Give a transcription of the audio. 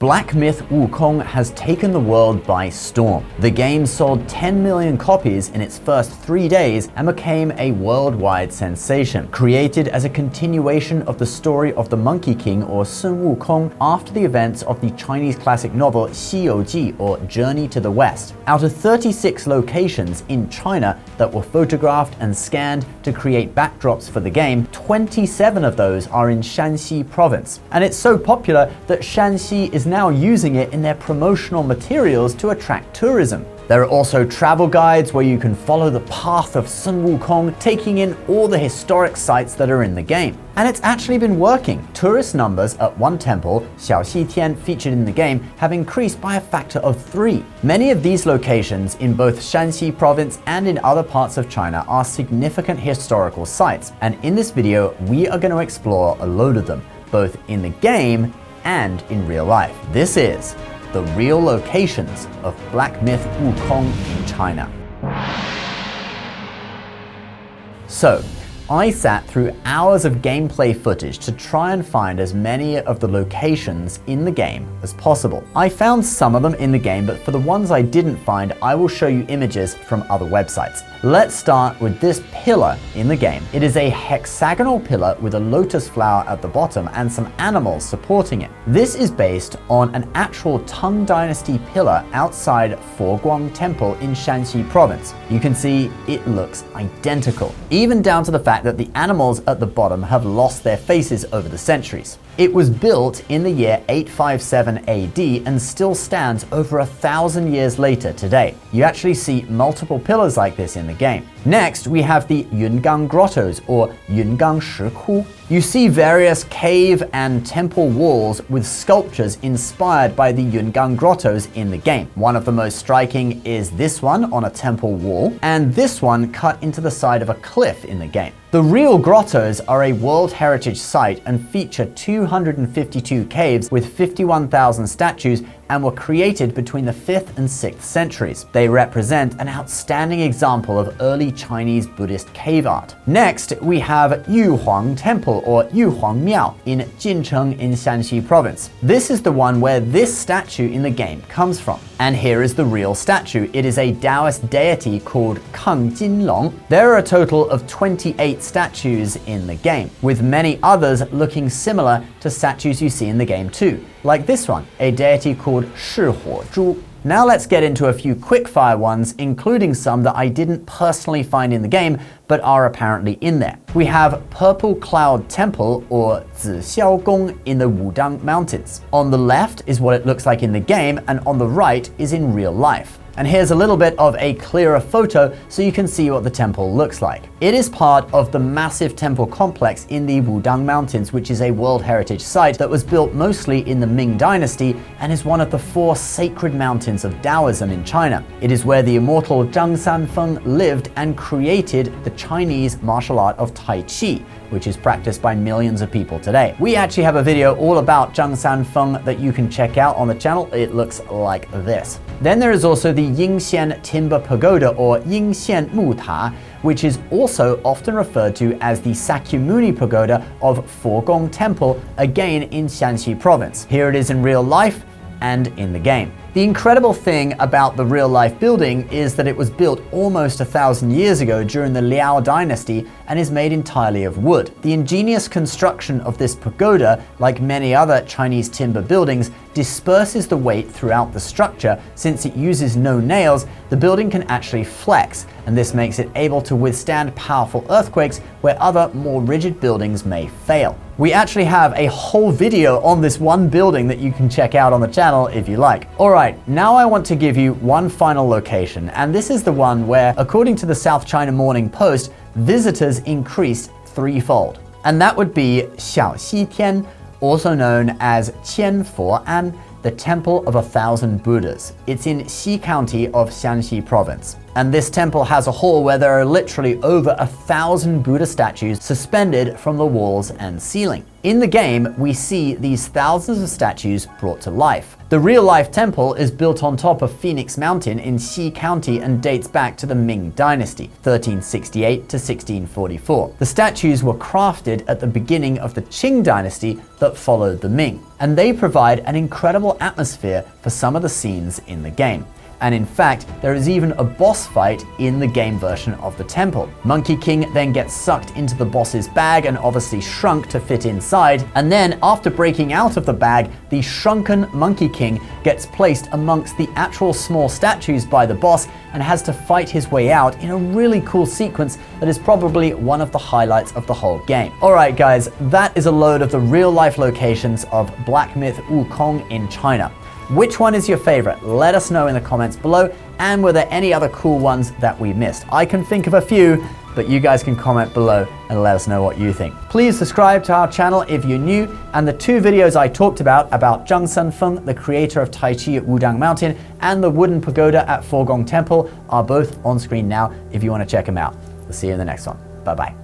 Black myth Wukong has taken the world by storm. The game sold 10 million copies in its first 3 days and became a worldwide sensation. Created as a continuation of the story of the Monkey King or Sun Wukong after the events of the Chinese classic novel Xiaoji or Journey to the West. Out of 36 locations in China that were photographed and scanned to create backdrops for the game, 27 of those are in Shanxi province. And it's so popular that Shanxi is now using it in their promotional materials to attract tourism. There are also travel guides where you can follow the path of Sun Wukong, taking in all the historic sites that are in the game. And it's actually been working. Tourist numbers at one temple, Xiaoxitian, featured in the game, have increased by a factor of 3. Many of these locations in both Shanxi province and in other parts of China are significant historical sites. And in this video, we are going to explore a load of them, both in the game and in real life. This is the real locations of Black Myth Wukong in China. So, I sat through hours of gameplay footage to try and find as many of the locations in the game as possible. I found some of them in the game, but for the ones I didn't find, I will show you images from other websites. Let's start with this pillar in the game. It is a hexagonal pillar with a lotus flower at the bottom and some animals supporting it. This is based on an actual Tang Dynasty pillar outside Yungang Temple in Shanxi province. You can see it looks identical, even down to the fact that the animals at the bottom have lost their faces over the centuries. It was built in the year 857 AD and still stands over 1,000 years later today. You actually see multiple pillars like this in the game. Next, we have the Yungang Grottoes or Yungang Shiku. You see various cave and temple walls with sculptures inspired by the Yungang Grottoes in the game. One of the most striking is this one on a temple wall, and this one cut into the side of a cliff in the game. The real grottos are a World Heritage Site and feature 252 caves with 51,000 statues and were created between the 5th and 6th centuries. They represent an outstanding example of early Chinese Buddhist cave art. Next, we have Yungang Temple or Yungang Miao in Jincheng in Shanxi province. This is the one where this statue in the game comes from. And here is the real statue. It is a Taoist deity called Kang Jinlong. There are a total of 28 statues in the game, with many others looking similar to statues you see in the game too, like this one, a deity called Shi Huo Zhu. Now let's get into a few quickfire ones, including some that I didn't personally find in the game, but are apparently in there. We have Purple Cloud Temple or Zixiaogong in the Wudang Mountains. On the left is what it looks like in the game, and on the right is in real life. And here's a little bit of a clearer photo so you can see what the temple looks like. It is part of the massive temple complex in the Wudang Mountains, which is a World Heritage Site that was built mostly in the Ming Dynasty and is one of the 4 sacred mountains of Taoism in China. It is where the immortal Zhang Sanfeng lived and created the Chinese martial art of Tai Chi, which is practiced by millions of people today. We actually have a video all about Zhang Sanfeng that you can check out on the channel. It looks like this. Then there is also the Yingxian Timber Pagoda or Yingxian Mutà, which is also often referred to as the Sakyamuni Pagoda of Wukong Temple, again in Shanxi province. Here it is in real life and in the game. The incredible thing about the real-life building is that it was built almost 1,000 years ago during the Liao Dynasty and is made entirely of wood. The ingenious construction of this pagoda, like many other Chinese timber buildings, disperses the weight throughout the structure. Since it uses no nails, the building can actually flex, and this makes it able to withstand powerful earthquakes where other more rigid buildings may fail. We actually have a whole video on this one building that you can check out on the channel if you like. Alright, now I want to give you one final location, and this is the one where, according to the South China Morning Post, visitors increased 3-fold. And that would be Xiaoxitian, also known as Qianfo'an, the Temple of 1,000 Buddhas. It's in Xi County of Shanxi province. And this temple has a hall where there are literally over 1,000 Buddha statues suspended from the walls and ceiling. In the game, we see these thousands of statues brought to life. The real-life temple is built on top of Phoenix Mountain in Xi County and dates back to the Ming Dynasty, 1368 to 1644. The statues were crafted at the beginning of the Qing Dynasty that followed the Ming, and they provide an incredible incredible atmosphere for some of the scenes in the game. And in fact, there is even a boss fight in the game version of the temple. Monkey King then gets sucked into the boss's bag and obviously shrunk to fit inside. And then after breaking out of the bag, the shrunken Monkey King gets placed amongst the actual small statues by the boss and has to fight his way out in a really cool sequence that is probably one of the highlights of the whole game. Alright guys, that is a load of the real life locations of Black Myth Wukong in China. Which one is your favorite? Let us know in the comments below, and were there any other cool ones that we missed? I can think of a few, but you guys can comment below and let us know what you think. Please subscribe to our channel if you're new, and the 2 videos I talked about Zhang Sanfeng, the creator of Tai Chi at Wudang Mountain, and the wooden pagoda at Yungang Temple are both on screen now if you want to check them out. We'll see you in the next one. Bye bye.